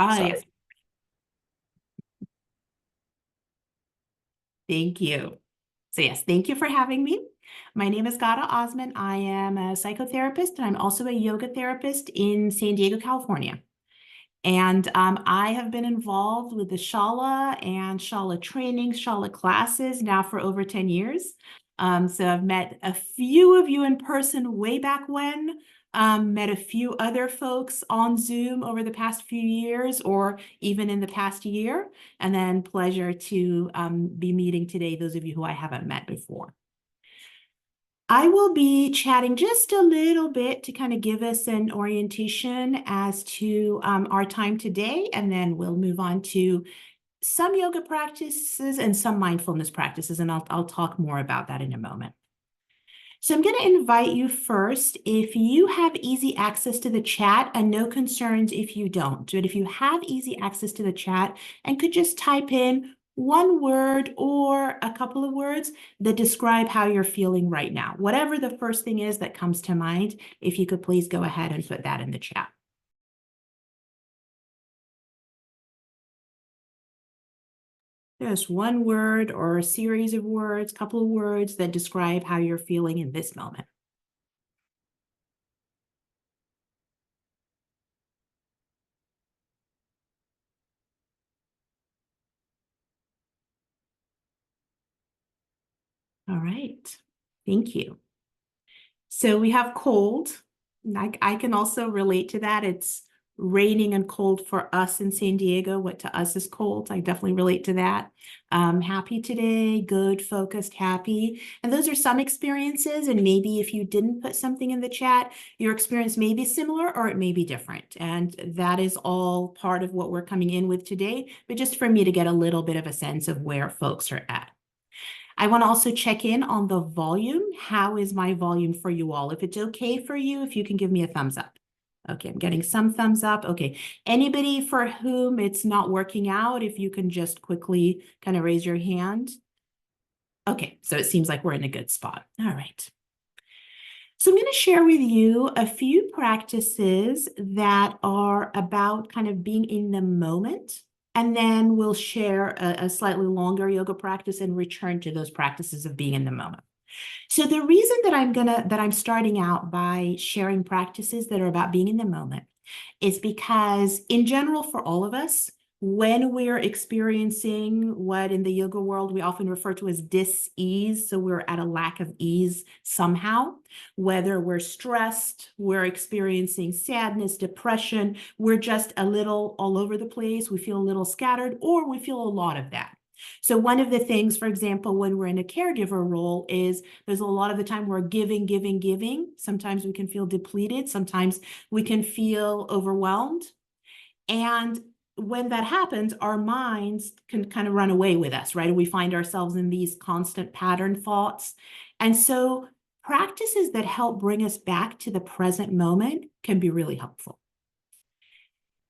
Yes. Thank you. So yes, thank you for having me. My name is Ghada Osman. I am a psychotherapist, and I'm also a yoga therapist in San Diego, California. And I have been involved with the Shala and Shala training, Shala classes now for over 10 years. So I've met a few of you in person way back when, met a few other folks on Zoom over the past few years or even in the past year, and then pleasure to be meeting today those of you who I haven't met before. I will be chatting just a little bit to kind of give us an orientation as to our time today, and then we'll move on to some yoga practices and some mindfulness practices, and I'll talk more about that in a moment. So I'm going to invite you first, if you have easy access to the chat, and no concerns if you don't, but if you have easy access to the chat and could just type in one word or a couple of words that describe how you're feeling right now. Whatever the first thing is that comes to mind, if you could please go ahead and put that in the chat. Just one word or a series of words, couple of words that describe how you're feeling in this moment. All right, thank you. So we have cold. I can also relate to that. It's raining and cold for us in San Diego. What to us is cold. I definitely relate to that. Happy today, good, focused, happy. And those are some experiences. And maybe if you didn't put something in the chat, your experience may be similar or it may be different. And that is all part of what we're coming in with today, but just for me to get a little bit of a sense of where folks are at. I want to also check in on the volume. How is my volume for you all? If it's okay for you, if you can give me a thumbs up. Okay, I'm getting some thumbs up. Okay, anybody for whom it's not working out, if you can just quickly kind of raise your hand. Okay, so it seems like we're in a good spot. All right. So I'm going to share with you a few practices that are about kind of being in the moment. And then we'll share a slightly longer yoga practice and return to those practices of being in the moment. So the reason that I'm starting out by sharing practices that are about being in the moment is because in general, for all of us, when we're experiencing what in the yoga world we often refer to as dis-ease, so we're at a lack of ease somehow, whether we're stressed, we're experiencing sadness, depression, we're just a little all over the place, we feel a little scattered, or we feel a lot of that. So one of the things, for example, when we're in a caregiver role is there's a lot of the time we're giving, giving, giving. Sometimes we can feel depleted. Sometimes we can feel overwhelmed. And when that happens, our minds can kind of run away with us, right? We find ourselves in these constant pattern thoughts. And so practices that help bring us back to the present moment can be really helpful.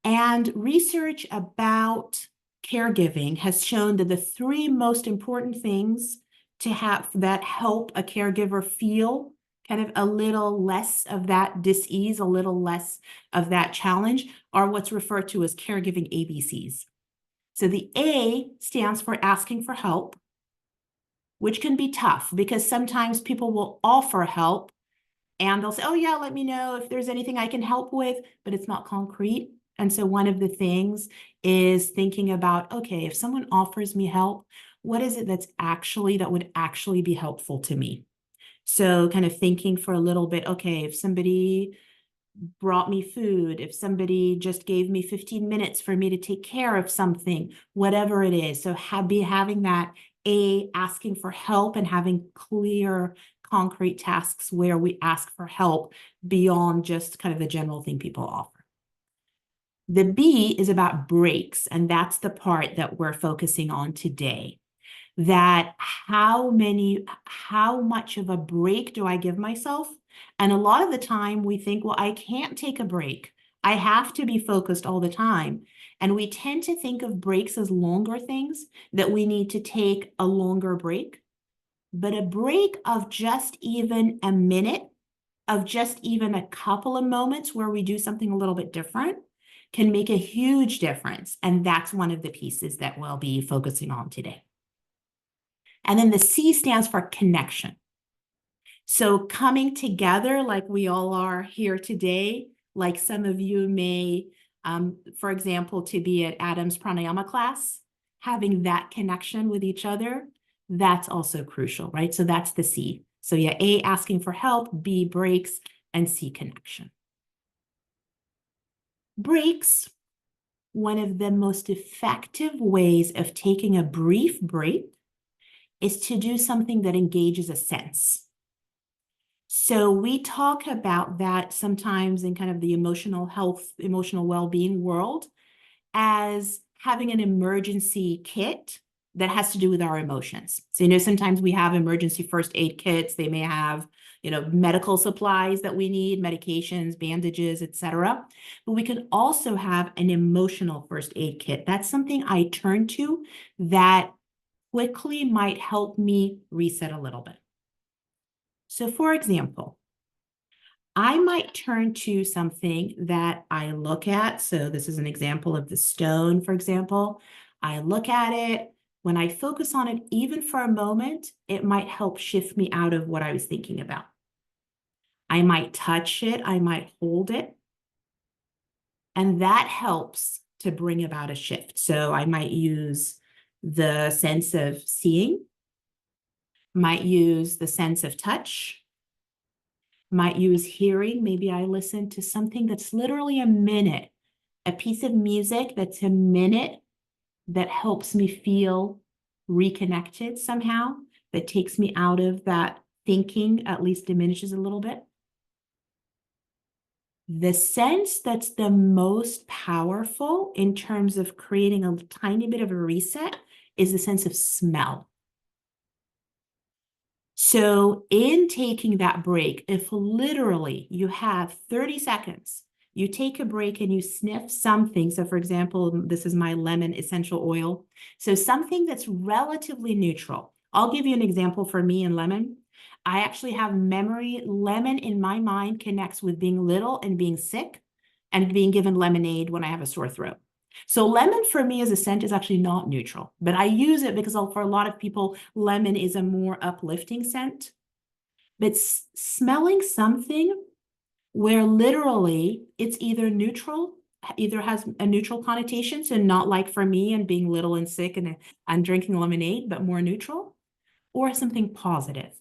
And research about caregiving has shown that the three most important things to have that help a caregiver feel kind of a little less of that dis-ease, a little less of that challenge, are what's referred to as caregiving ABCs. So the A stands for asking for help, which can be tough because sometimes people will offer help and they'll say, oh yeah, let me know if there's anything I can help with, but it's not concrete. And so one of the things is thinking about, okay, if someone offers me help, what is it that would actually be helpful to me? So kind of thinking for a little bit, okay, if somebody brought me food, if somebody just gave me 15 minutes for me to take care of something, whatever it is. So having that asking for help and having clear, concrete tasks where we ask for help beyond just kind of the general thing people offer. The B is about breaks, and that's the part that we're focusing on today. That how much of a break do I give myself? And a lot of the time we think, well, I can't take a break. I have to be focused all the time. And we tend to think of breaks as longer things, that we need to take a longer break. But a break of just even a minute, of just even a couple of moments where we do something a little bit different, can make a huge difference. And that's one of the pieces that we'll be focusing on today. And then the C stands for connection. So coming together like we all are here today, like some of you may, for example, to be at Adam's pranayama class, having that connection with each other, that's also crucial, right? So that's the C. So yeah, A, asking for help, B, breaks, and C, connection. Breaks, one of the most effective ways of taking a brief break is to do something that engages a sense. So we talk about that sometimes in kind of the emotional health, emotional well-being world as having an emergency kit that has to do with our emotions. So, sometimes we have emergency first aid kits. They may have, medical supplies that we need, medications, bandages, etc. But we can also have an emotional first aid kit. That's something I turn to that quickly might help me reset a little bit. So for example, I might turn to something that I look at. So this is an example of the stone, for example. I look at it. When I focus on it, even for a moment, it might help shift me out of what I was thinking about. I might touch it. I might hold it. And that helps to bring about a shift. So I might use the sense of seeing, might use the sense of touch, might use hearing. Maybe I listen to something that's literally a minute, a piece of music that's a minute that helps me feel reconnected somehow, that takes me out of that thinking, at least diminishes a little bit. The sense that's the most powerful in terms of creating a tiny bit of a reset is the sense of smell. So in taking that break, if literally you have 30 seconds, you take a break and you sniff something. So for example, this is my lemon essential oil. So something that's relatively neutral. I'll give you an example for me and lemon. I actually have memory. Lemon in my mind connects with being little and being sick and being given lemonade when I have a sore throat. So lemon for me as a scent is actually not neutral, but I use it because for a lot of people, lemon is a more uplifting scent. But smelling something where literally it's either neutral, either has a neutral connotation, so not like for me and being little and sick and I'm drinking lemonade, but more neutral, or something positive.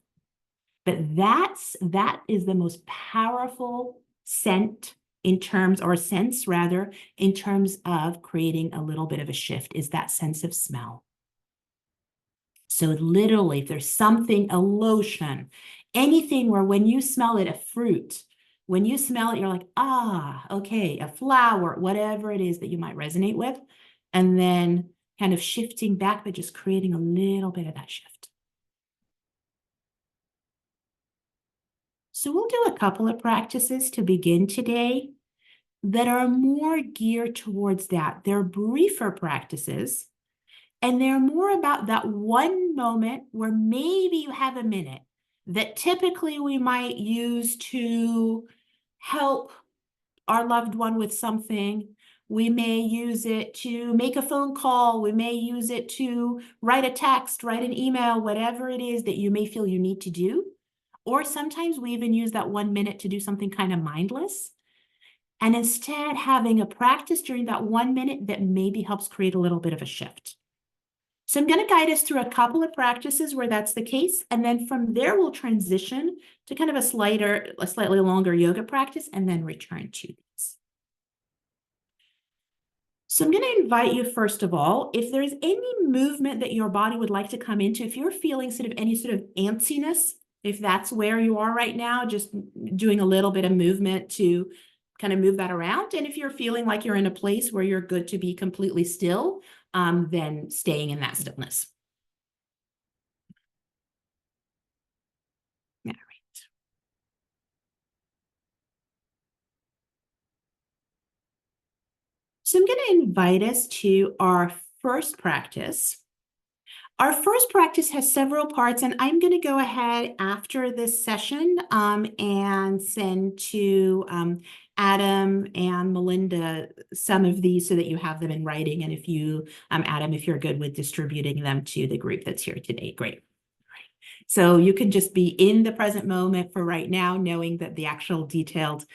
But that is the most powerful scent in terms, or sense rather, in terms of creating a little bit of a shift, is that sense of smell. So literally, if there's something, a lotion, anything where when you smell it, a fruit, when you smell it, you're like, ah, okay, a flower, whatever it is that you might resonate with, and then kind of shifting back, but just creating a little bit of that shift. So we'll do a couple of practices to begin today that are more geared towards that. They're briefer practices, and they're more about that one moment where maybe you have a minute that typically we might use to help our loved one with something. We may use it to make a phone call. We may use it to write a text, write an email, whatever it is that you may feel you need to do. Or sometimes we even use that 1 minute to do something kind of mindless. And instead having a practice during that 1 minute that maybe helps create a little bit of a shift. So I'm going to guide us through a couple of practices where that's the case. And then from there, we'll transition to kind of a slightly longer yoga practice and then return to these. So I'm going to invite you, first of all, if there's any movement that your body would like to come into, if you're feeling sort of any sort of antsiness, if that's where you are right now, just doing a little bit of movement to kind of move that around. And if you're feeling like you're in a place where you're good to be completely still, then staying in that stillness. All right. So I'm going to invite us to our first practice. Our first practice has several parts, and I'm going to go ahead after this session and send to Adam and Melinda some of these so that you have them in writing. And if you, Adam, if you're good with distributing them to the group that's here today, great. So you can just be in the present moment for right now, knowing that the actual detailed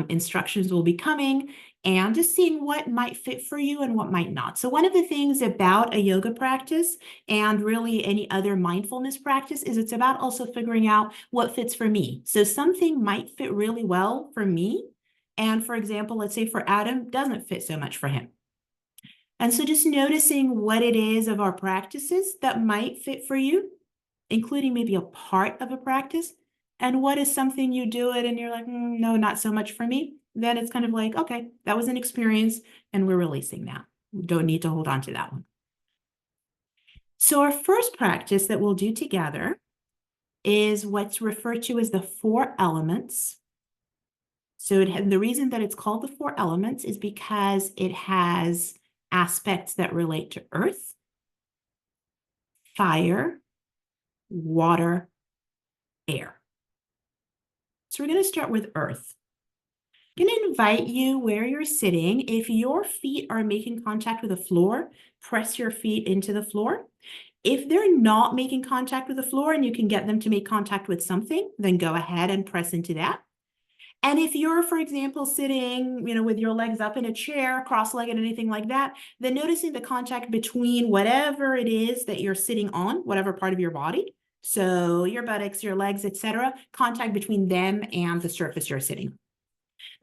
instructions will be coming and just seeing what might fit for you and what might not. So one of the things about a yoga practice and really any other mindfulness practice is it's about also figuring out what fits for me. So something might fit really well for me. And for example, let's say for Adam, doesn't fit so much for him. And so just noticing what it is of our practices that might fit for you, including maybe a part of a practice, and what is something you do it and you're like, no, not so much for me, then it's kind of like, okay, that was an experience and we're releasing that. We don't need to hold on to that one. So our first practice that we'll do together is what's referred to as the 4 elements. So the reason that it's called the 4 elements is because it has aspects that relate to earth, fire, water, air. So we're going to start with earth. I'm going to invite you where you're sitting. If your feet are making contact with the floor, press your feet into the floor. If they're not making contact with the floor and you can get them to make contact with something, then go ahead and press into that. And if you're, for example, sitting, with your legs up in a chair, cross-legged, anything like that, then noticing the contact between whatever it is that you're sitting on, whatever part of your body, so your buttocks, your legs, etc., contact between them and the surface you're sitting on.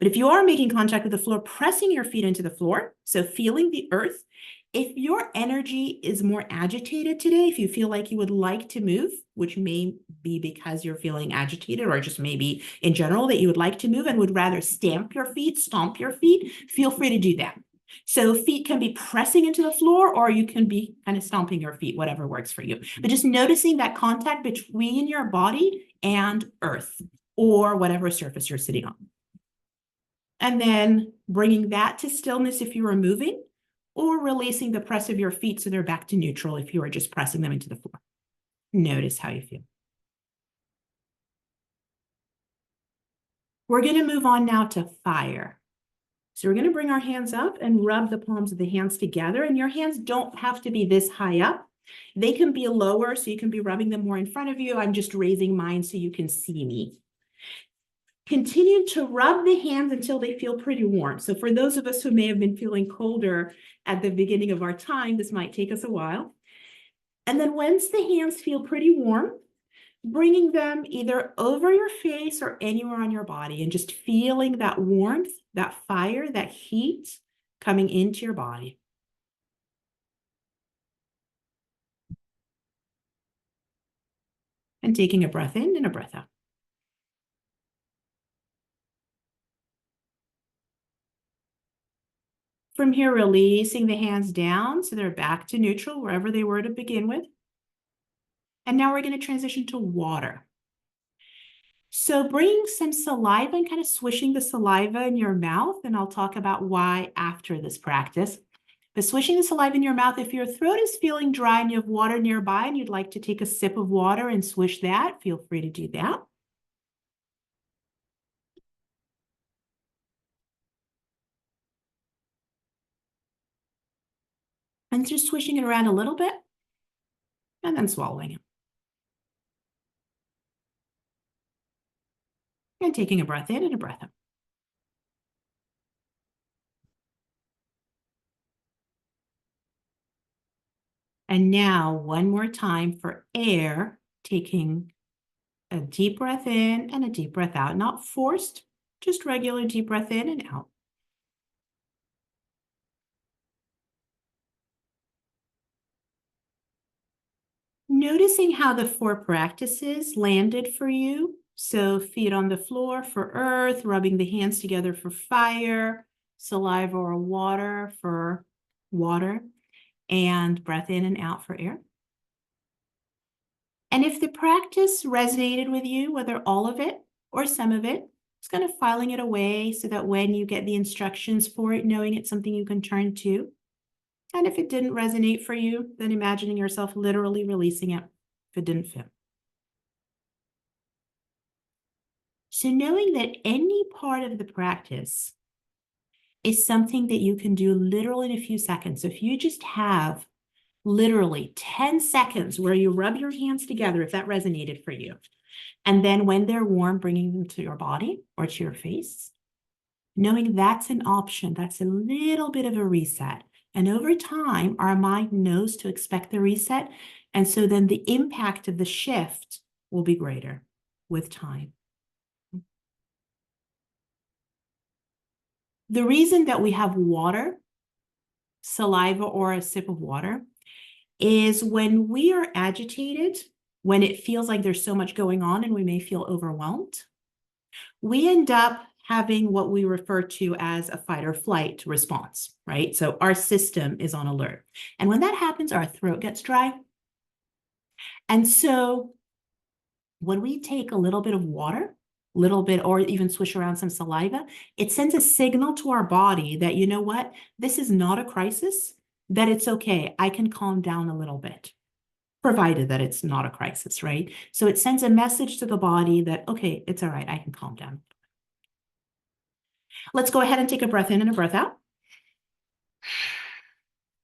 But if you are making contact with the floor, pressing your feet into the floor, so feeling the earth. If your energy is more agitated today, if you feel like you would like to move, which may be because you're feeling agitated or just maybe in general that you would like to move and would rather stomp your feet, feel free to do that. So feet can be pressing into the floor or you can be kind of stomping your feet, whatever works for you. But just noticing that contact between your body and earth or whatever surface you're sitting on. And then bringing that to stillness if you are moving, or releasing the press of your feet so they're back to neutral if you are just pressing them into the floor. Notice how you feel. We're going to move on now to fire. So we're going to bring our hands up and rub the palms of the hands together. And your hands don't have to be this high up. They can be lower, so you can be rubbing them more in front of you. I'm just raising mine so you can see me. Continue to rub the hands until they feel pretty warm. So for those of us who may have been feeling colder at the beginning of our time, this might take us a while. And then once the hands feel pretty warm, bringing them either over your face or anywhere on your body and just feeling that warmth, that fire, that heat coming into your body. And taking a breath in and a breath out. From here, releasing the hands down so they're back to neutral wherever they were to begin with. And now we're going to transition to water. So bring some saliva and kind of swishing the saliva in your mouth, and I'll talk about why after this practice. But swishing the saliva in your mouth, if your throat is feeling dry and you have water nearby and you'd like to take a sip of water and swish that, feel free to do that. And just swishing it around a little bit and then swallowing it. And taking a breath in and a breath out. And now one more time for air, taking a deep breath in and a deep breath out, not forced, just regular deep breath in and out. Noticing how the 4 practices landed for you. So feet on the floor for earth, rubbing the hands together for fire, saliva or water for water, and breath in and out for air. And if the practice resonated with you, whether all of it or some of it, just kind of filing it away so that when you get the instructions for it, knowing it's something you can turn to. And if it didn't resonate for you, then imagining yourself literally releasing it if it didn't fit. So knowing that any part of the practice is something that you can do literally in a few seconds. So if you just have literally 10 seconds where you rub your hands together, if that resonated for you, and then when they're warm, bringing them to your body or to your face, knowing that's an option, that's a little bit of a reset. And over time, our mind knows to expect the reset. And so then the impact of the shift will be greater with time. The reason that we have water, saliva, or a sip of water is when we are agitated, when it feels like there's so much going on and we may feel overwhelmed, we end up having what we refer to as a fight or flight response, right? So our system is on alert. And when that happens, our throat gets dry. And so when we take a little bit of water, little bit, or even swish around some saliva, it sends a signal to our body that, you know what, this is not a crisis, that it's okay, I can calm down a little bit, provided that it's not a crisis, right? So it sends a message to the body that, okay, it's all right, I can calm down. Let's go ahead and take a breath in and a breath out.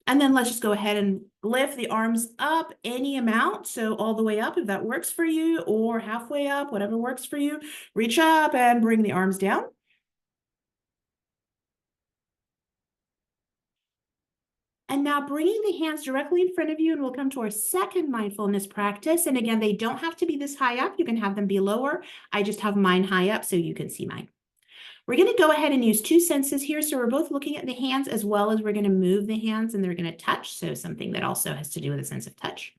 And then let's just go ahead and lift the arms up any amount. So all the way up, if that works for you, or halfway up, whatever works for you. Reach up and bring the arms down. And now bringing the hands directly in front of you, and we'll come to our second mindfulness practice. And again, they don't have to be this high up. You can have them be lower. I just have mine high up so you can see mine. We're going to go ahead and use two senses here. So we're both looking at the hands as well as we're going to move the hands and they're going to touch. So something that also has to do with a sense of touch.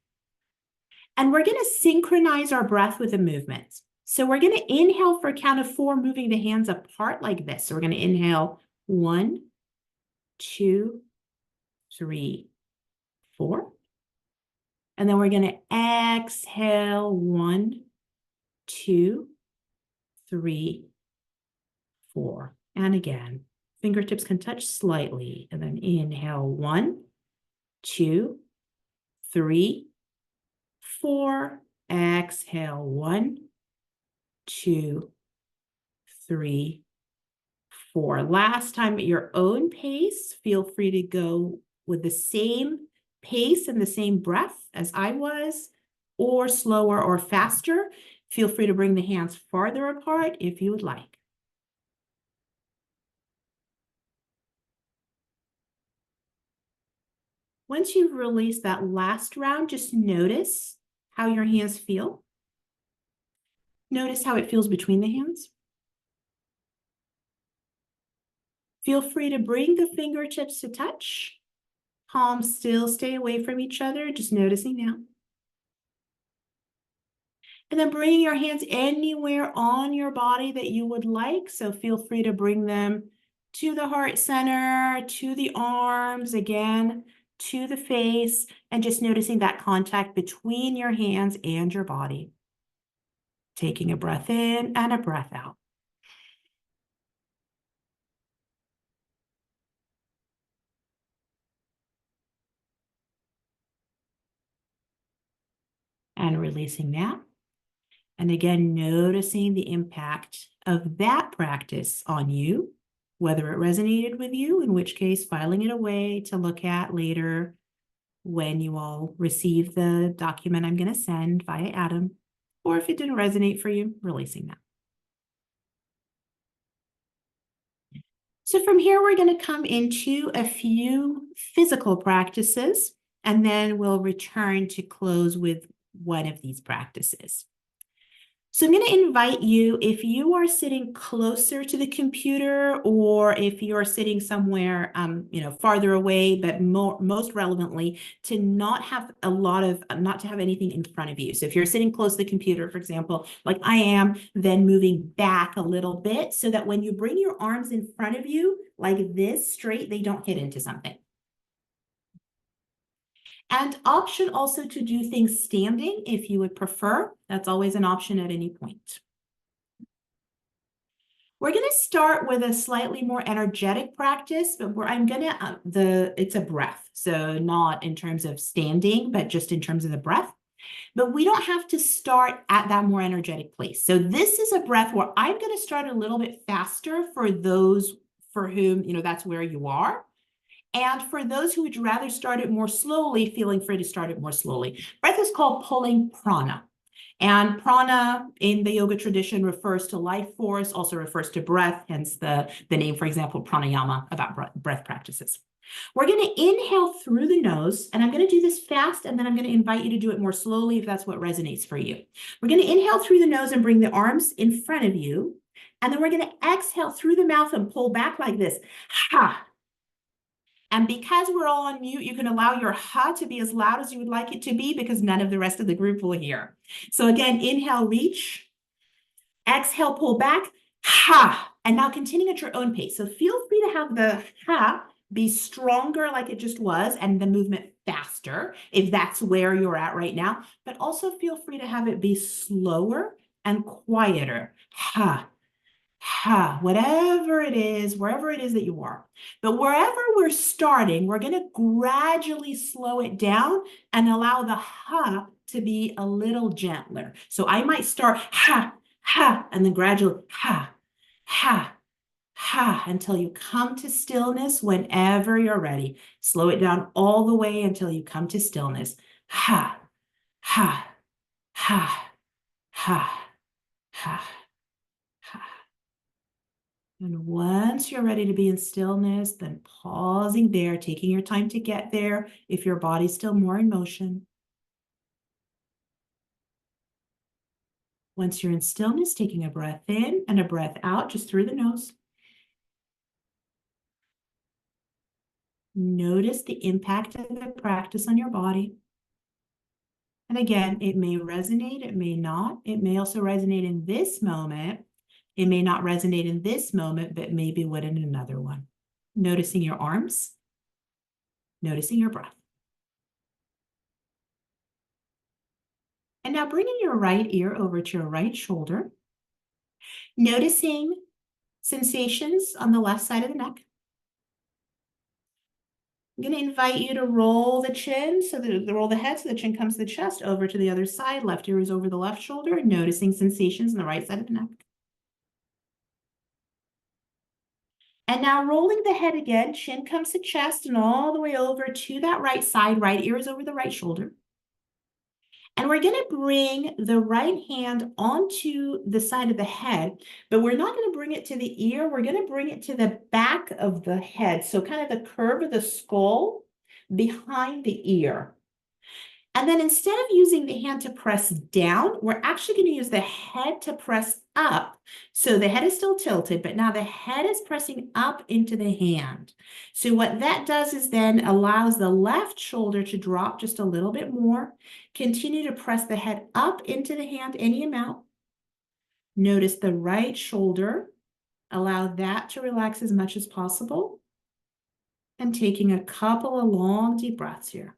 And we're going to synchronize our breath with the movements. So we're going to inhale for a count of 4, moving the hands apart like this. So we're going to inhale 1, 2, 3, 4. And then we're going to exhale 1, 2, 3, 4. And again, fingertips can touch slightly. And then inhale 1, 2, 3, 4. Exhale 1, 2, 3, 4. Last time at your own pace, feel free to go with the same pace and the same breath as I was, or slower or faster. Feel free to bring the hands farther apart if you would like. Once you've released that last round, just notice how your hands feel. Notice how it feels between the hands. Feel free to bring the fingertips to touch. Palms still stay away from each other, just noticing now. And then bringing your hands anywhere on your body that you would like. So feel free to bring them to the heart center, to the arms, again, to the face, and just noticing that contact between your hands and your body. Taking a breath in and a breath out. And releasing that. And again, noticing the impact of that practice on you, whether it resonated with you, in which case filing it away to look at later when you all receive the document I'm going to send via Adam, or if it didn't resonate for you, releasing that. So from here, we're going to come into a few physical practices, and then we'll return to close with one of these practices. So I'm going to invite you, if you are sitting closer to the computer, or if you're sitting somewhere, farther away, but most relevantly, to not have not to have anything in front of you. So if you're sitting close to the computer, for example, like I am, then moving back a little bit so that when you bring your arms in front of you, like this, straight, they don't hit into something. And option also to do things standing if you would prefer. That's always an option at any point. We're going to start with a slightly more energetic practice, but where I'm going to, it's a breath. So not in terms of standing, but just in terms of the breath. But we don't have to start at that more energetic place. So this is a breath where I'm going to start a little bit faster for those for whom, that's where you are. And for those who would rather start it more slowly, feeling free to start it more slowly. Breath is called pulling prana. And prana in the yoga tradition refers to life force, also refers to breath, hence the name, for example, pranayama, about breath practices. We're going to inhale through the nose, and I'm going to do this fast, and then I'm going to invite you to do it more slowly if that's what resonates for you. We're going to inhale through the nose and bring the arms in front of you, and then we're going to exhale through the mouth and pull back like this. Ha! And because we're all on mute, you can allow your ha to be as loud as you would like it to be because none of the rest of the group will hear. So again, inhale, reach. Exhale, pull back. Ha! And now continue at your own pace. So feel free to have the ha be stronger like it just was and the movement faster if that's where you're at right now. But also feel free to have it be slower and quieter. Ha! Ha, whatever it is, wherever it is that you are. But wherever we're starting, we're going to gradually slow it down and allow the ha to be a little gentler. So I might start ha, ha, and then gradually ha, ha, ha, until you come to stillness whenever you're ready. Slow it down all the way until you come to stillness. Ha, ha, ha, ha, ha. And once you're ready to be in stillness, then pausing there, taking your time to get there if your body's still more in motion. Once you're in stillness, taking a breath in and a breath out just through the nose. Notice the impact of the practice on your body. And again, it may resonate, it may not. It may also resonate in this moment. It may not resonate in this moment, but maybe would in another one. Noticing your arms, noticing your breath. And now bringing your right ear over to your right shoulder, noticing sensations on the left side of the neck. I'm going to invite you to roll the chin, roll the head so the chin comes to the chest, over to the other side. Left ear is over the left shoulder, noticing sensations on the right side of the neck. And now rolling the head again, chin comes to chest and all the way over to that right side. Right ear is over the right shoulder. And we're going to bring the right hand onto the side of the head, but we're not going to bring it to the ear. We're going to bring it to the back of the head. So kind of the curve of the skull behind the ear. And then instead of using the hand to press down, we're actually going to use the head to press up. So the head is still tilted, but now the head is pressing up into the hand. So what that does is then allows the left shoulder to drop just a little bit more. Continue to press the head up into the hand any amount. Notice the right shoulder. Allow that to relax as much as possible. And taking a couple of long, deep breaths here.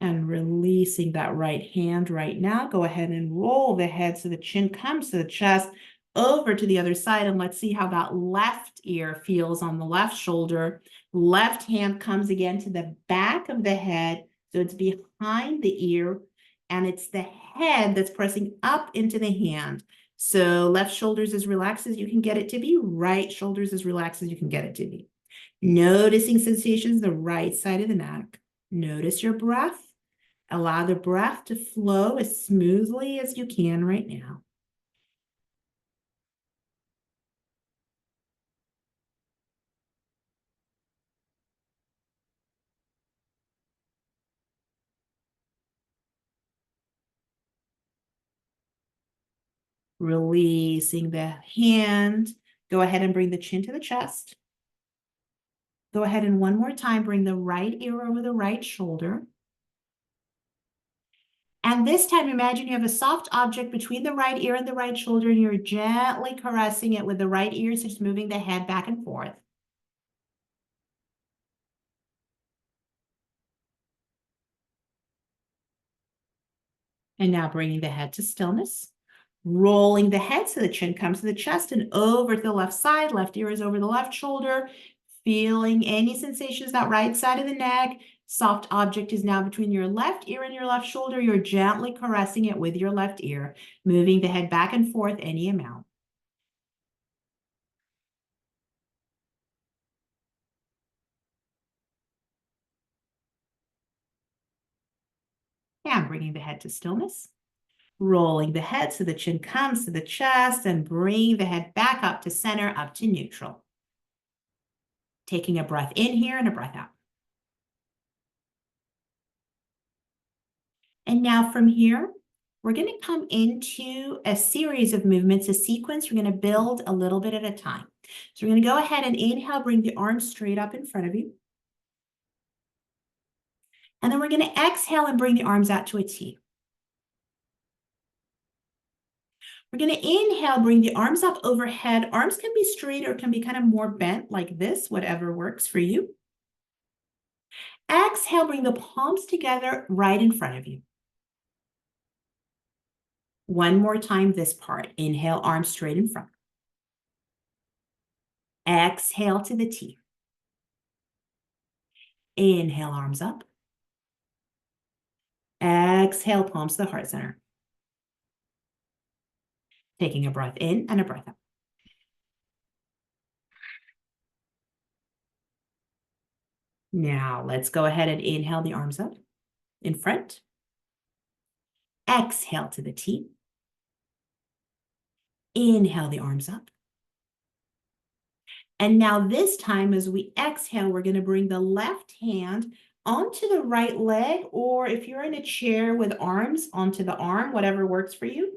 And releasing that right hand right now. Go ahead and roll the head so the chin comes to the chest, over to the other side, and let's see how that left ear feels on the left shoulder. Left hand comes again to the back of the head, so it's behind the ear, and it's the head that's pressing up into the hand. So left shoulder's as relaxed as you can get it to be, right shoulder's as relaxed as you can get it to be. Noticing sensations the right side of the neck. Notice your breath. Allow the breath to flow as smoothly as you can right now. Releasing the hand. Go ahead and bring the chin to the chest. Go ahead and one more time, bring the right ear over the right shoulder. And this time, imagine you have a soft object between the right ear and the right shoulder, and you're gently caressing it with the right ear, so just moving the head back and forth. And now bringing the head to stillness. Rolling the head so the chin comes to the chest and over to the left side. Left ear is over the left shoulder. Feeling any sensations that right side of the neck. Soft object is now between your left ear and your left shoulder. You're gently caressing it with your left ear, moving the head back and forth any amount. And bringing the head to stillness. Rolling the head so the chin comes to the chest and bring the head back up to center, up to neutral. Taking a breath in here and a breath out. And now from here, we're going to come into a series of movements, a sequence. We're going to build a little bit at a time. So we're going to go ahead and inhale, bring the arms straight up in front of you. And then we're going to exhale and bring the arms out to a T. We're going to inhale, bring the arms up overhead. Arms can be straight or can be kind of more bent like this, whatever works for you. Exhale, bring the palms together right in front of you. One more time this part. Inhale, arms straight in front. Exhale to the T. Inhale, arms up. Exhale, palms to the heart center. Taking a breath in and a breath out. Now let's go ahead and inhale the arms up in front. Exhale to the T. Inhale the arms up. And now this time as we exhale, we're going to bring the left hand onto the right leg, or if you're in a chair with arms, onto the arm, whatever works for you.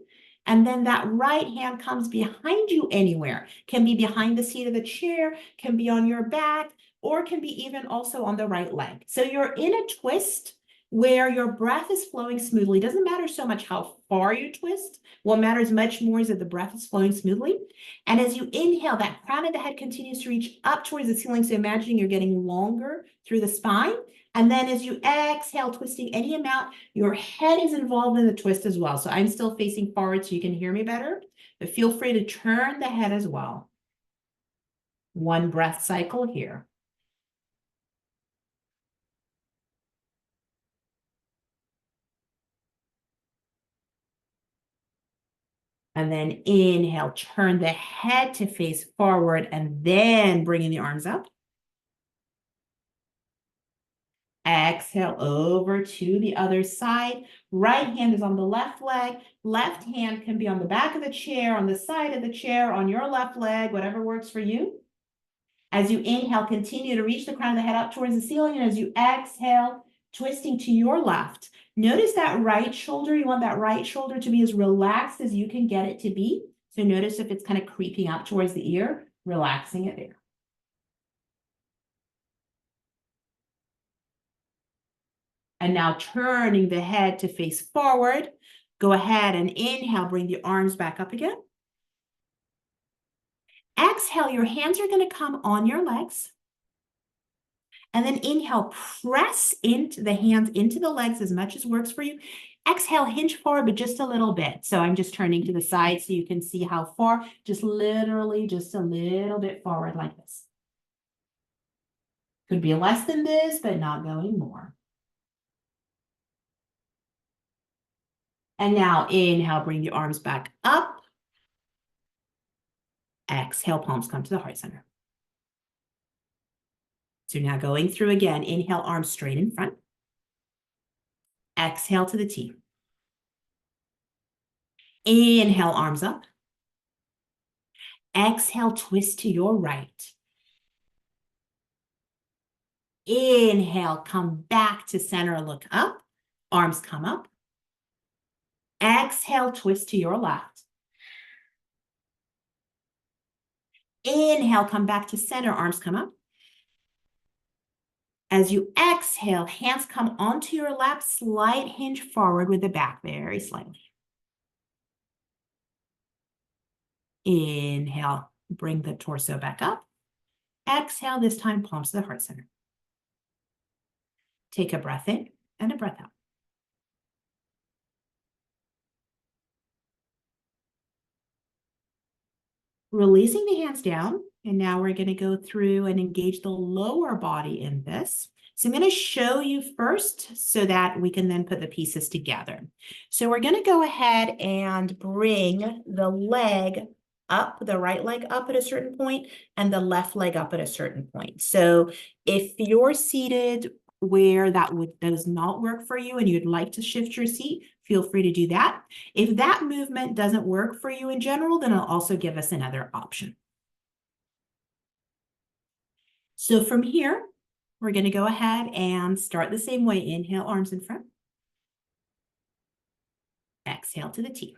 And then that right hand comes behind you anywhere. Can be behind the seat of the chair, can be on your back, or can be even also on the right leg. So you're in a twist where your breath is flowing smoothly. It doesn't matter so much how far you twist. What matters much more is that the breath is flowing smoothly. And as you inhale, that crown of the head continues to reach up towards the ceiling. So imagining you're getting longer through the spine. And then as you exhale, twisting any amount, your head is involved in the twist as well. So I'm still facing forward so you can hear me better, but feel free to turn the head as well. One breath cycle here. And then inhale, turn the head to face forward and then bringing the arms up. Exhale over to the other side. Right hand is on the left leg. Left hand can be on the back of the chair, on the side of the chair, on your left leg, whatever works for you. As you inhale, continue to reach the crown of the head up towards the ceiling. And as you exhale, twisting to your left. Notice that right shoulder. You want that right shoulder to be as relaxed as you can get it to be. So notice if it's kind of creeping up towards the ear, relaxing it there. And now turning the head to face forward. Go ahead and inhale, bring the arms back up again. Exhale, your hands are going to come on your legs. And then inhale, press into the hands into the legs as much as works for you. Exhale, hinge forward, but just a little bit. So I'm just turning to the side so you can see how far, just literally just a little bit forward like this. Could be less than this, but not going more. And now inhale, bring the arms back up. Exhale, palms come to the heart center. So now going through again, inhale, arms straight in front. Exhale to the T. Inhale, arms up. Exhale, twist to your right. Inhale, come back to center, look up. Arms come up. Exhale, twist to your left. Inhale, come back to center, arms come up. As you exhale, hands come onto your lap, slight hinge forward with the back, very slightly. Inhale, bring the torso back up. Exhale, this time palms to the heart center. Take a breath in and a breath out. Releasing the hands down, and now we're going to go through and engage the lower body in this. So I'm going to show you first so that we can then put the pieces together. So we're going to go ahead and bring the leg up, the right leg up at a certain point, and the left leg up at a certain point. So if you're seated where that does not work for you and you'd like to shift your seat, feel free to do that. If that movement doesn't work for you in general, then it'll also give us another option. So from here, we're going to go ahead and start the same way. Inhale, arms in front. Exhale to the T.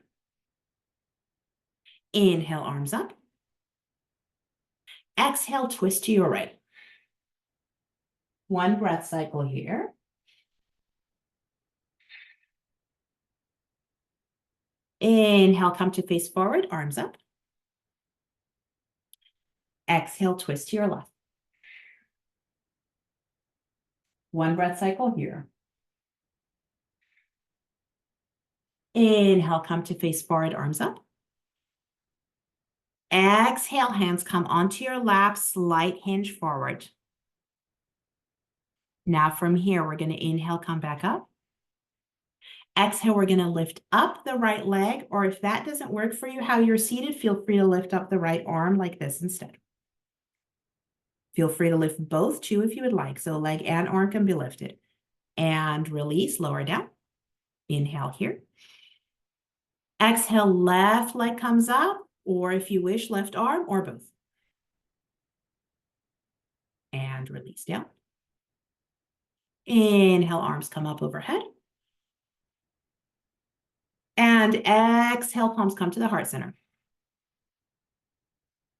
Inhale, arms up. Exhale, twist to your right. One breath cycle here. Inhale, come to face forward, arms up. Exhale, twist to your left. One breath cycle here. Inhale, come to face forward, arms up. Exhale, hands come onto your lap, slight hinge forward. Now from here, we're going to inhale, come back up. Exhale, we're going to lift up the right leg, or if that doesn't work for you, how you're seated, feel free to lift up the right arm like this instead. Feel free to lift both too if you would like. So leg and arm can be lifted. And release, lower down. Inhale here. Exhale, left leg comes up, or if you wish, left arm or both. And release down. Inhale, arms come up overhead. And exhale, palms come to the heart center.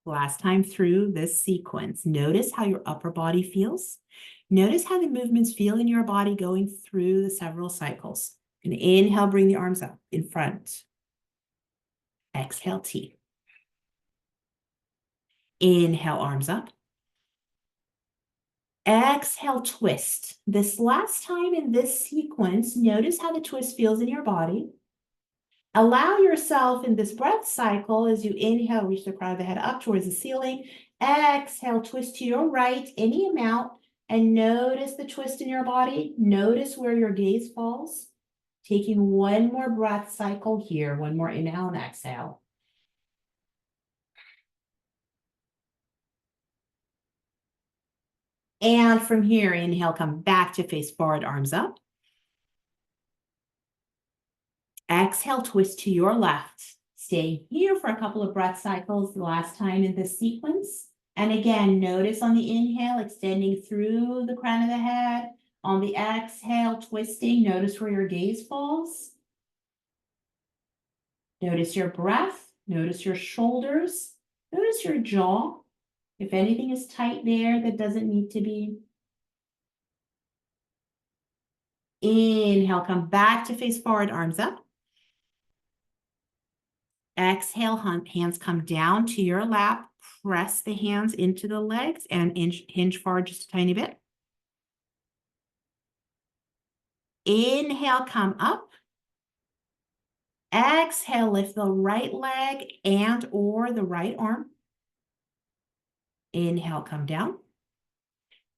Last time through this sequence, notice how your upper body feels. Notice how the movements feel in your body going through the several cycles. And inhale, bring the arms up in front. Exhale, T. Inhale, arms up. Exhale, twist. This last time in this sequence, notice how the twist feels in your body. Allow yourself in this breath cycle as you inhale, reach the crown of the head up towards the ceiling. Exhale, twist to your right, any amount, and notice the twist in your body. Notice where your gaze falls. Taking one more breath cycle here, one more inhale and exhale. And from here, inhale, come back to face forward, arms up. Exhale, twist to your left. Stay here for a couple of breath cycles the last time in this sequence. And again, notice on the inhale, extending through the crown of the head. On the exhale, twisting, notice where your gaze falls. Notice your breath, notice your shoulders, notice your jaw. If anything is tight there that doesn't need to be. Inhale, come back to face forward, arms up. Exhale, hands come down to your lap. Press the hands into the legs and hinge forward just a tiny bit. Inhale, come up. Exhale, lift the right leg and or the right arm. Inhale, come down.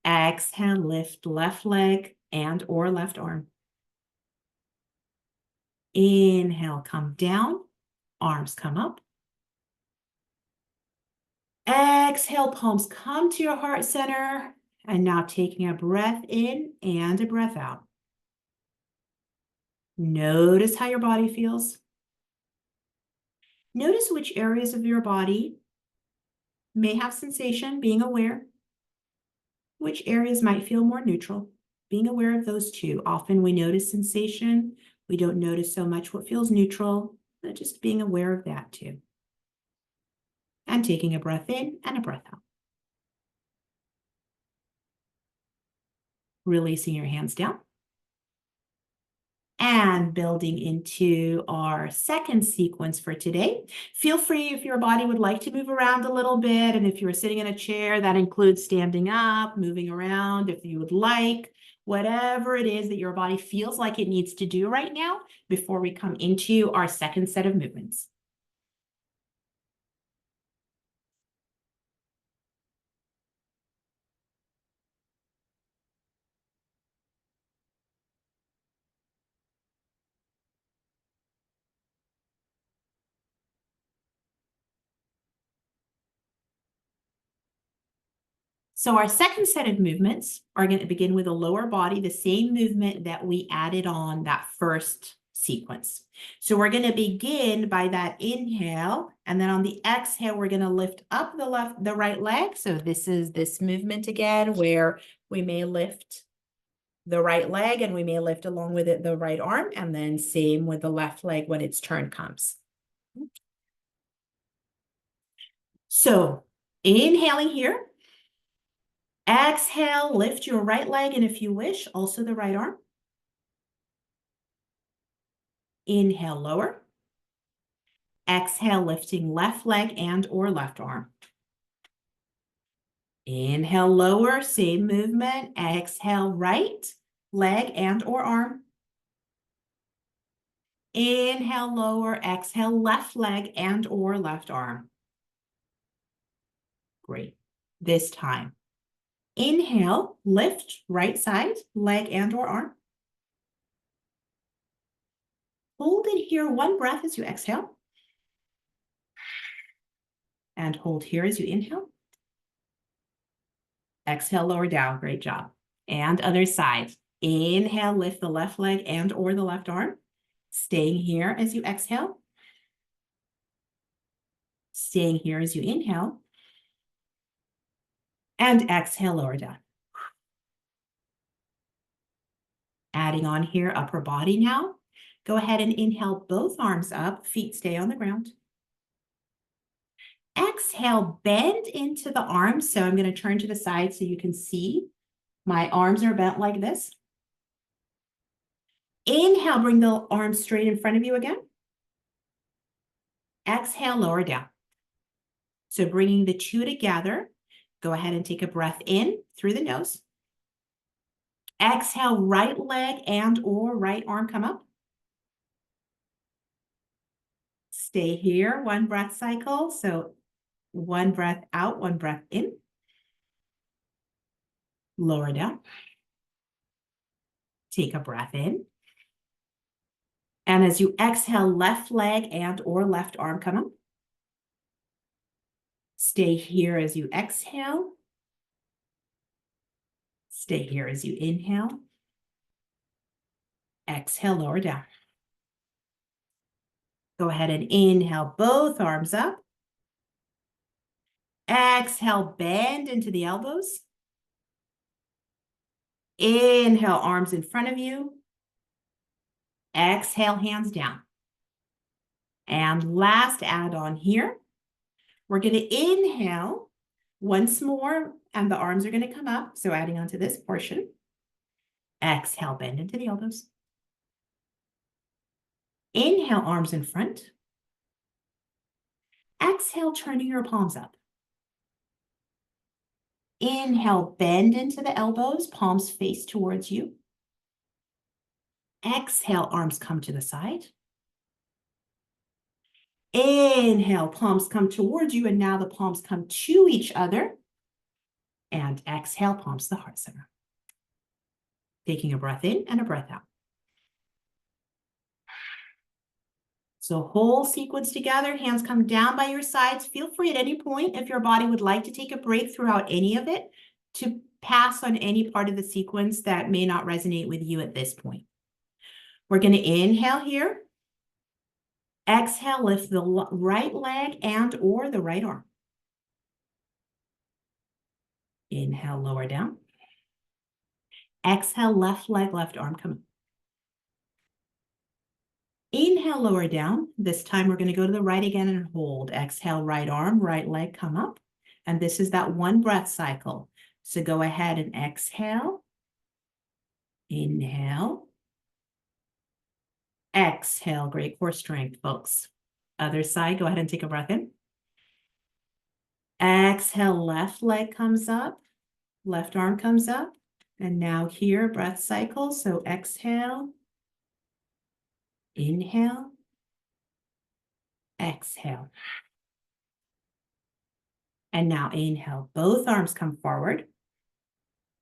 Exhale, lift left leg and or left arm. Inhale, come down. Arms come up. Exhale, palms come to your heart center. And now taking a breath in and a breath out. Notice how your body feels. Notice which areas of your body may have sensation, being aware. Which areas might feel more neutral, being aware of those two. Often we notice sensation. We don't notice so much what feels neutral, but just being aware of that too. And taking a breath in and a breath out. Releasing your hands down. And building into our second sequence for today. Feel free if your body would like to move around a little bit. And if you were sitting in a chair, that includes standing up, moving around if you would like, whatever it is that your body feels like it needs to do right now before we come into our second set of movements. So our second set of movements are going to begin with a lower body, the same movement that we added on that first sequence. So we're going to begin by that inhale, and then on the exhale, we're going to lift up the right leg. So this is this movement again, where we may lift the right leg and we may lift along with it the right arm, and then same with the left leg when its turn comes. So inhaling here. Exhale, lift your right leg, and if you wish, also the right arm. Inhale, lower. Exhale, lifting left leg and or left arm. Inhale, lower, same movement. Exhale, right leg and or arm. Inhale, lower. Exhale, left leg and or left arm. Great. This time. Inhale, lift right side, leg and or arm. Hold it here one breath as you exhale. And hold here as you inhale. Exhale, lower down. Great job. And other side. Inhale, lift the left leg and or the left arm. Staying here as you exhale. Staying here as you inhale. And exhale, lower down. Adding on here, upper body now. Go ahead and inhale both arms up. Feet stay on the ground. Exhale, bend into the arms. So I'm going to turn to the side so you can see. My arms are bent like this. Inhale, bring the arms straight in front of you again. Exhale, lower down. So bringing the two together, go ahead and take a breath in through the nose. Exhale, right leg and or right arm come up. Stay here, one breath cycle. So one breath out, one breath in. Lower down. Take a breath in. And as you exhale, left leg and or left arm come up. Stay here as you exhale. Stay here as you inhale. Exhale, lower down. Go ahead and inhale both arms up. Exhale, bend into the elbows. Inhale, arms in front of you. Exhale, hands down. And last add-on here. We're going to inhale once more, and the arms are going to come up. So adding on to this portion. Exhale, bend into the elbows. Inhale, arms in front. Exhale, turning your palms up. Inhale, bend into the elbows, palms face towards you. Exhale, arms come to the side. Inhale, palms come towards you, and now the palms come to each other. And exhale, palms to the heart center. Taking a breath in and a breath out. So whole sequence together, hands come down by your sides. Feel free at any point, if your body would like to take a break throughout any of it, to pass on any part of the sequence that may not resonate with you at this point. We're going to inhale here. Exhale, lift the right leg and or the right arm. Inhale, lower down. Exhale, left leg, left arm come up. Inhale, lower down. This time we're going to go to the right again and hold. Exhale, right arm, right leg come up. And this is that one breath cycle. So go ahead and exhale. Inhale. Exhale. Great core strength, folks. Other side, go ahead and take a breath in. Exhale, left leg comes up. Left arm comes up. And now here, breath cycle. So exhale. Inhale. Exhale. And now inhale. Both arms come forward.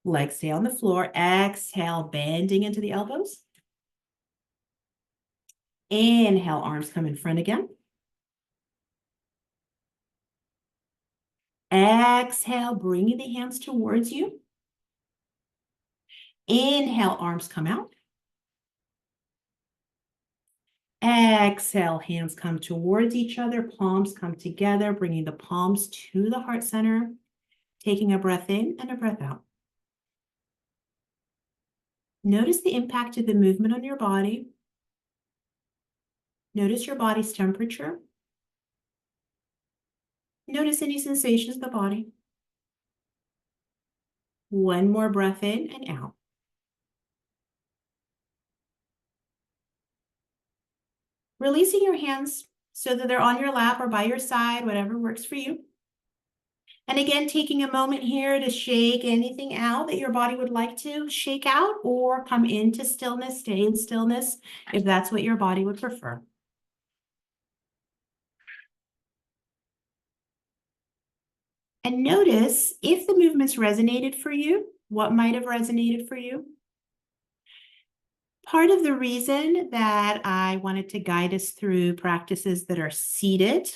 Legs stay on the floor. Exhale, bending into the elbows. Inhale, arms come in front again. Exhale, bringing the hands towards you. Inhale, arms come out. Exhale, hands come towards each other, palms come together, bringing the palms to the heart center, taking a breath in and a breath out. Notice the impact of the movement on your body. Notice your body's temperature. Notice any sensations of the body. One more breath in and out. Releasing your hands so that they're on your lap or by your side, whatever works for you. And again, taking a moment here to shake anything out that your body would like to shake out, or come into stillness, stay in stillness, if that's what your body would prefer. And notice if the movements resonated for you, what might have resonated for you. Part of the reason that I wanted to guide us through practices that are seated,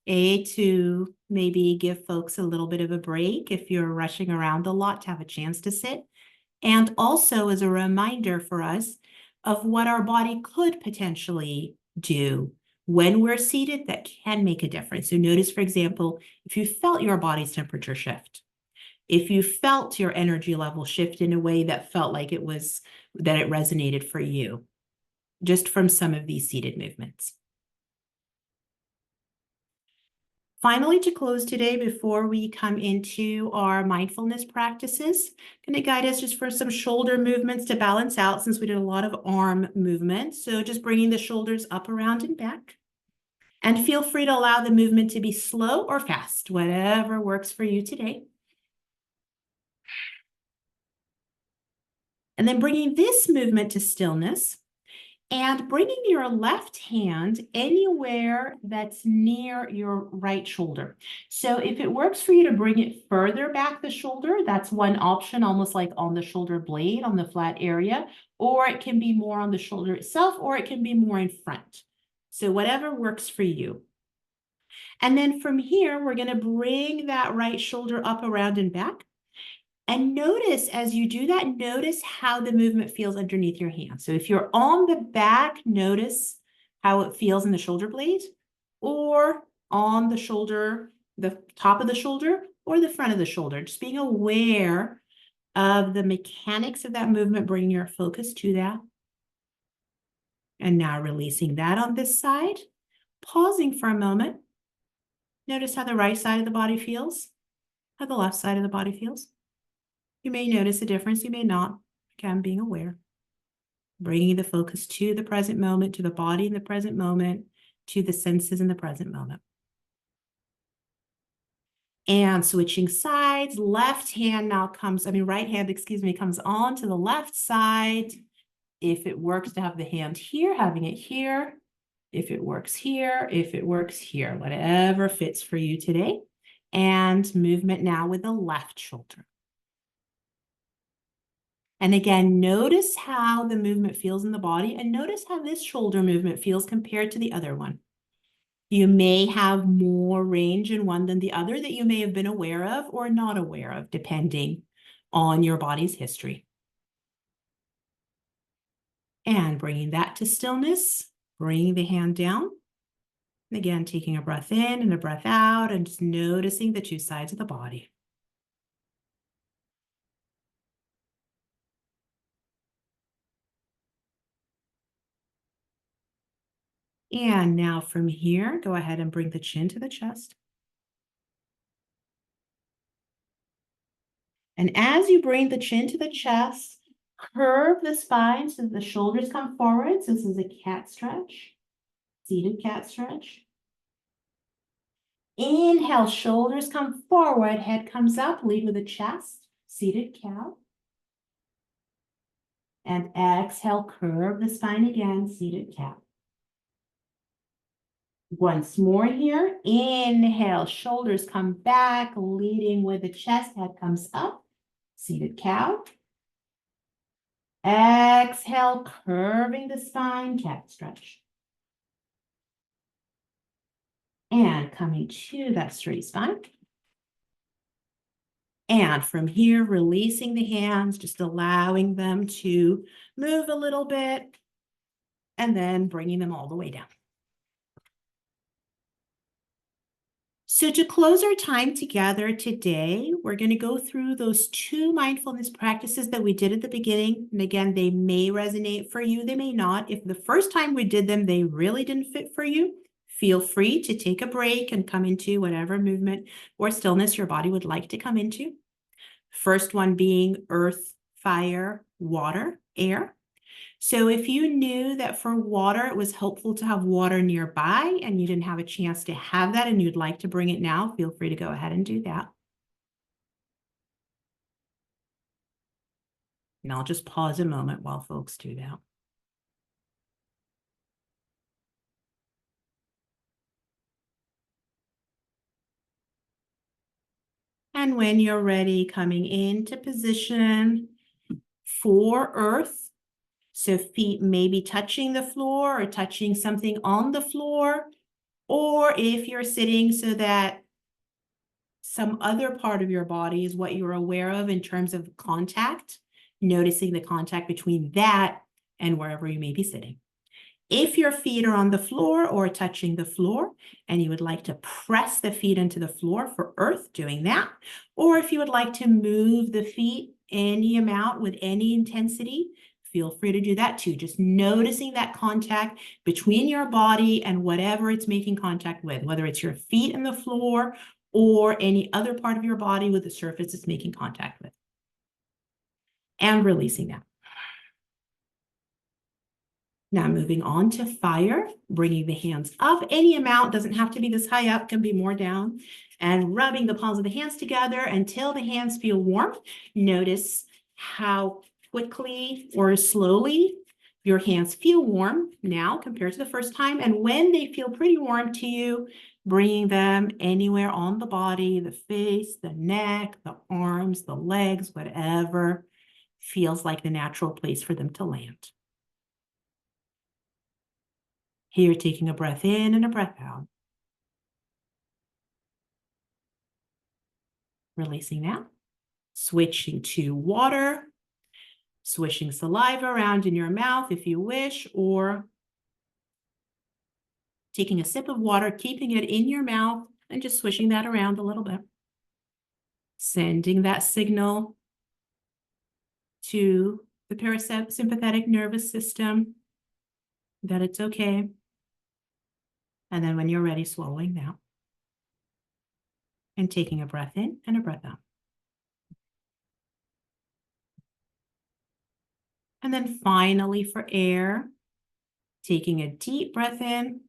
to maybe give folks a little bit of a break if you're rushing around a lot, to have a chance to sit, and also as a reminder for us of what our body could potentially do when we're seated that can make a difference. So notice, for example, if you felt your body's temperature shift, if you felt your energy level shift in a way that felt like it resonated for you, just from some of these seated movements. Finally, to close today, before we come into our mindfulness practices, going to guide us just for some shoulder movements to balance out, since we did a lot of arm movements. So just bringing the shoulders up, around, and back. And feel free to allow the movement to be slow or fast, whatever works for you today. And then bringing this movement to stillness and bringing your left hand anywhere that's near your right shoulder. So if it works for you to bring it further back the shoulder, that's one option, almost like on the shoulder blade, on the flat area, or it can be more on the shoulder itself, or it can be more in front. So whatever works for you. And then from here, we're going to bring that right shoulder up, around, and back. And notice as you do that, notice how the movement feels underneath your hand. So if you're on the back, notice how it feels in the shoulder blade, or on the shoulder, the top of the shoulder, or the front of the shoulder. Just being aware of the mechanics of that movement, bringing your focus to that. And now releasing that on this side, pausing for a moment. Notice how the right side of the body feels, how the left side of the body feels. You may notice a difference, you may not. Again, being aware. Bringing the focus to the present moment, to the body in the present moment, to the senses in the present moment. And switching sides, right hand, comes on to the left side. If it works to have the hand here, having it here. If it works here, if it works here, whatever fits for you today. And movement now with the left shoulder. And again, notice how the movement feels in the body, and notice how this shoulder movement feels compared to the other one. You may have more range in one than the other that you may have been aware of or not aware of, depending on your body's history. And bringing that to stillness, bringing the hand down. And again, taking a breath in and a breath out, and just noticing the two sides of the body. And now from here, go ahead and bring the chin to the chest. And as you bring the chin to the chest, curve the spine so the shoulders come forward. So this is a cat stretch, seated cat stretch. Inhale, shoulders come forward, head comes up, lead with the chest, seated cow. And exhale, curve the spine again, seated cat. Once more here, inhale, shoulders come back, leading with the chest, head comes up, seated cow. Exhale, curving the spine, cat stretch. And coming to that straight spine. And from here, releasing the hands, just allowing them to move a little bit, and then bringing them all the way down. So to close our time together today, we're going to go through those 2 mindfulness practices that we did at the beginning. And again, they may resonate for you, they may not. If the first time we did them, they really didn't fit for you, feel free to take a break and come into whatever movement or stillness your body would like to come into. First one being earth, fire, water, air. So if you knew that for water, it was helpful to have water nearby and you didn't have a chance to have that and you'd like to bring it now, feel free to go ahead and do that. And I'll just pause a moment while folks do that. And when you're ready, coming into position for earth. So feet may be touching the floor or touching something on the floor, or if you're sitting so that some other part of your body is what you're aware of in terms of contact, noticing the contact between that and wherever you may be sitting. If your feet are on the floor or touching the floor and you would like to press the feet into the floor for earth, doing that, or if you would like to move the feet any amount with any intensity, feel free to do that too. Just noticing that contact between your body and whatever it's making contact with, whether it's your feet in the floor or any other part of your body with the surface it's making contact with. And releasing that. Now moving on to fire, bringing the hands up. Any amount, doesn't have to be this high up, can be more down. And rubbing the palms of the hands together until the hands feel warm. Notice how quickly or slowly your hands feel warm now compared to the first time. And when they feel pretty warm to you, bringing them anywhere on the body, the face, the neck, the arms, the legs, whatever feels like the natural place for them to land. Here, taking a breath in and a breath out. Releasing now. Switching to water. Swishing saliva around in your mouth if you wish, or taking a sip of water, keeping it in your mouth, and just swishing that around a little bit. Sending that signal to the parasympathetic nervous system that it's okay. And then when you're ready, swallowing now. And taking a breath in and a breath out. And then finally for air, taking a deep breath in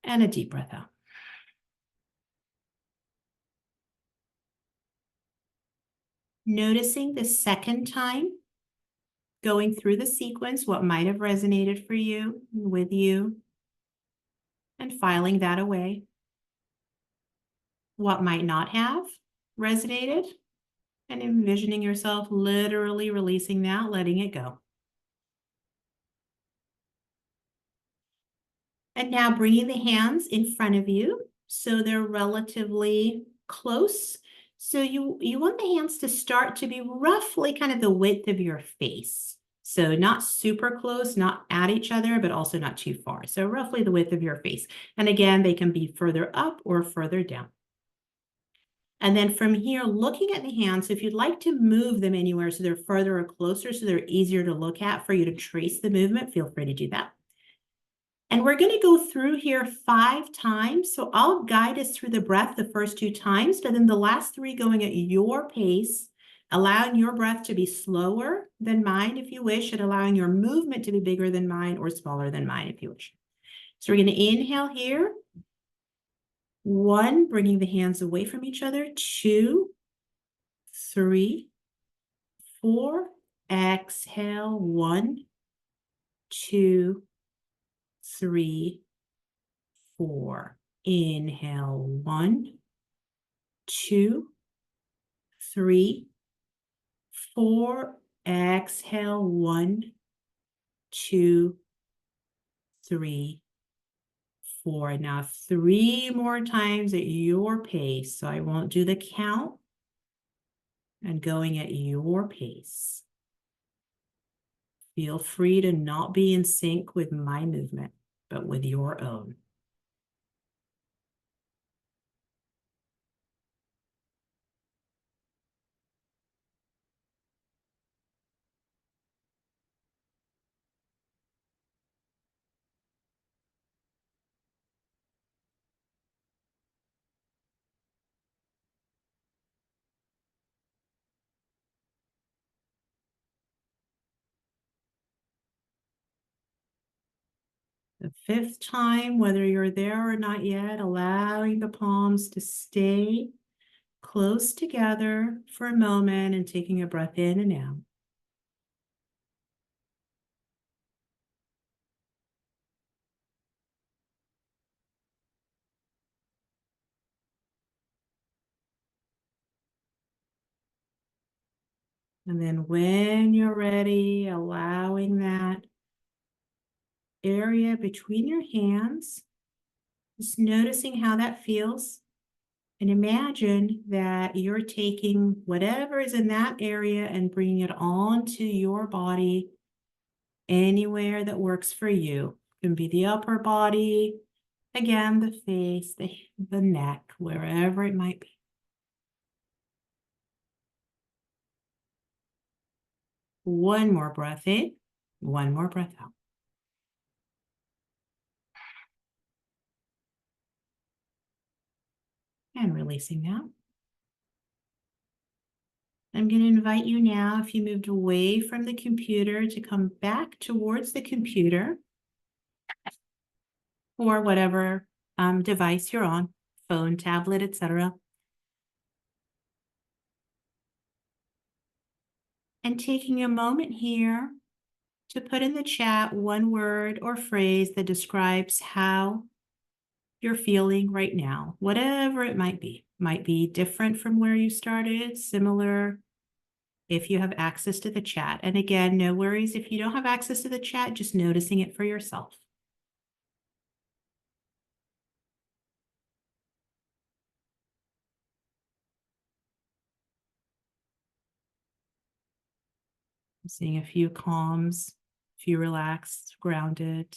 and a deep breath out. Noticing the second time, going through the sequence, what might have resonated for you, with you, and filing that away. What might not have resonated, and envisioning yourself literally releasing that, letting it go. And now bringing the hands in front of you so they're relatively close. So you want the hands to start to be roughly kind of the width of your face. So not super close, not at each other, but also not too far. So roughly the width of your face. And again, they can be further up or further down. And then from here, looking at the hands, if you'd like to move them anywhere so they're further or closer, so they're easier to look at for you to trace the movement, feel free to do that. And we're going to go through here 5 times. So I'll guide us through the breath the first 2 times, but then the last 3 going at your pace, allowing your breath to be slower than mine if you wish, and allowing your movement to be bigger than mine or smaller than mine if you wish. So we're going to inhale here. 1, bringing the hands away from each other. 2, 3, 4. Exhale. 1, 2, 3, 4. Inhale. 1, 2, 3, 4. Exhale. 1, 2, 3, 4. Now 3 more times at your pace. So I won't do the count. And going at your pace. Feel free to not be in sync with my movement, but with your own. The 5th time, whether you're there or not yet, allowing the palms to stay close together for a moment and taking a breath in and out. And then when you're ready, allowing that area between your hands, just noticing how that feels. And imagine that you're taking whatever is in that area and bringing it onto your body anywhere that works for you. It can be the upper body, again, the face, the neck, wherever it might be. One more breath in, one more breath out. And releasing that. I'm going to invite you now, if you moved away from the computer, to come back towards the computer or whatever device you're on, phone, tablet, etc. And taking a moment here to put in the chat one word or phrase that describes how you're feeling right now, whatever it might be. Might be different from where you started, similar if you have access to the chat. And again, no worries if you don't have access to the chat, just noticing it for yourself. I'm seeing a few calms, a few relaxed, grounded.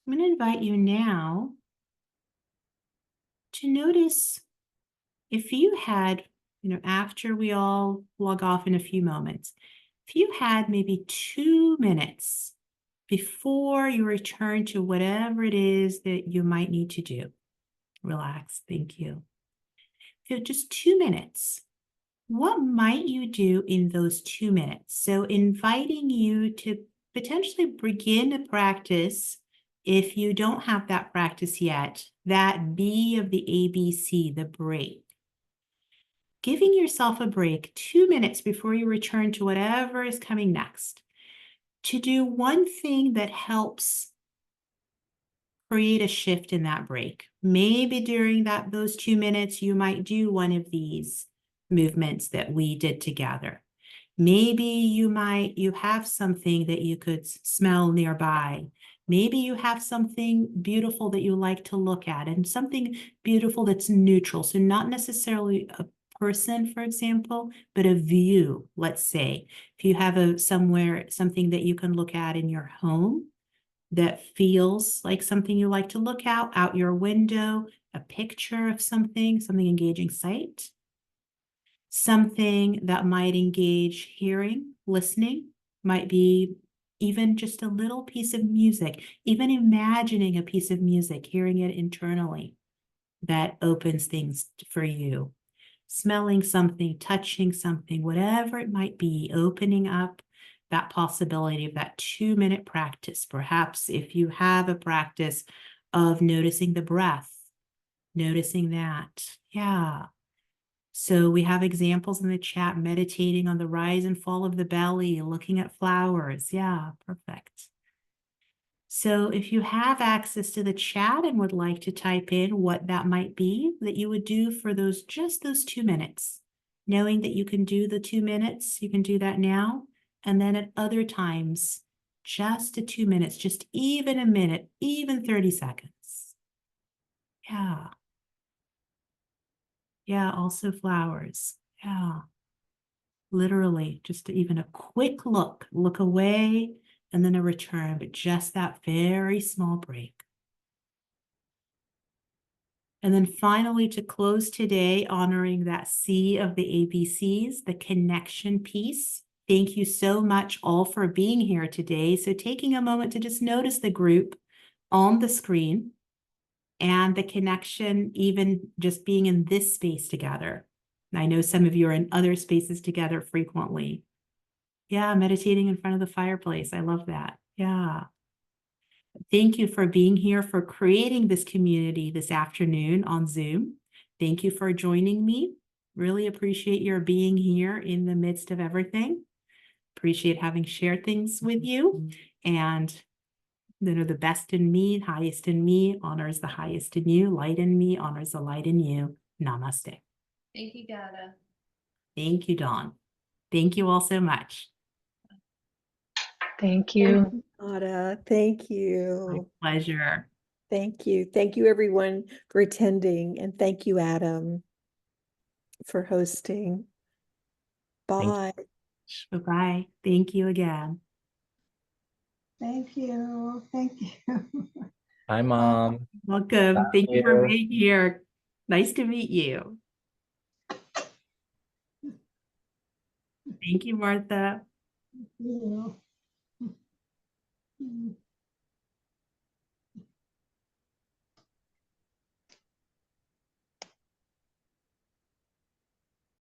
I'm going to invite you now to notice if you had, after we all log off in a few moments, if you had maybe 2 minutes before you return to whatever it is that you might need to do. Relax, thank you. So just 2 minutes. What might you do in those 2 minutes? So inviting you to potentially begin a practice, if you don't have that practice yet, that B of the ABC, the break. Giving yourself a break 2 minutes before you return to whatever is coming next, to do one thing that helps create a shift in that break. Maybe during those 2 minutes, you might do one of these movements that we did together. Maybe you have something that you could smell nearby. Maybe you have something beautiful that you like to look at, and something beautiful that's neutral. So not necessarily a person, for example, but a view, let's say. If you have something that you can look at in your home that feels like something you like to look out your window, a picture of something engaging sight, something that might engage hearing, listening, might be even just a little piece of music, even imagining a piece of music, hearing it internally, that opens things for you. Smelling something, touching something, whatever it might be, opening up that possibility of that 2-minute practice. Perhaps if you have a practice of noticing the breath, noticing that. Yeah. So we have examples in the chat, meditating on the rise and fall of the belly, looking at flowers. Yeah, perfect. So if you have access to the chat and would like to type in what that might be that you would do for just those 2 minutes, knowing that you can do the 2 minutes, you can do that now. And then at other times, just to 2 minutes, just even a minute, even 30 seconds. Yeah. Yeah, also flowers. Yeah. Literally, just even a quick look away, and then a return, but just that very small break. And then finally, to close today, honoring that C of the ABCs, the connection piece. Thank you so much all for being here today. So taking a moment to just notice the group on the screen and the connection, even just being in this space together. And I know some of you are in other spaces together frequently. Yeah, meditating in front of the fireplace. I love that. Yeah. Thank you for being here, for creating this community this afternoon on Zoom. Thank you for joining me. Really appreciate your being here in the midst of everything. Appreciate having shared things with you. And the best in me, highest in me, honors the highest in you. Light in me, honors the light in you. Namaste. Thank you, Ghada. Thank you, Dawn. Thank you all so much. Thank you. Ghada, thank My you. pleasure. Thank you. Thank you, everyone, for attending. And thank you, Adam, for hosting. Bye. Bye-bye. Thank you again. Thank you. Thank you. Hi, Mom. Welcome. Thank you for you. being here. Nice to meet you. Thank you, Martha. You.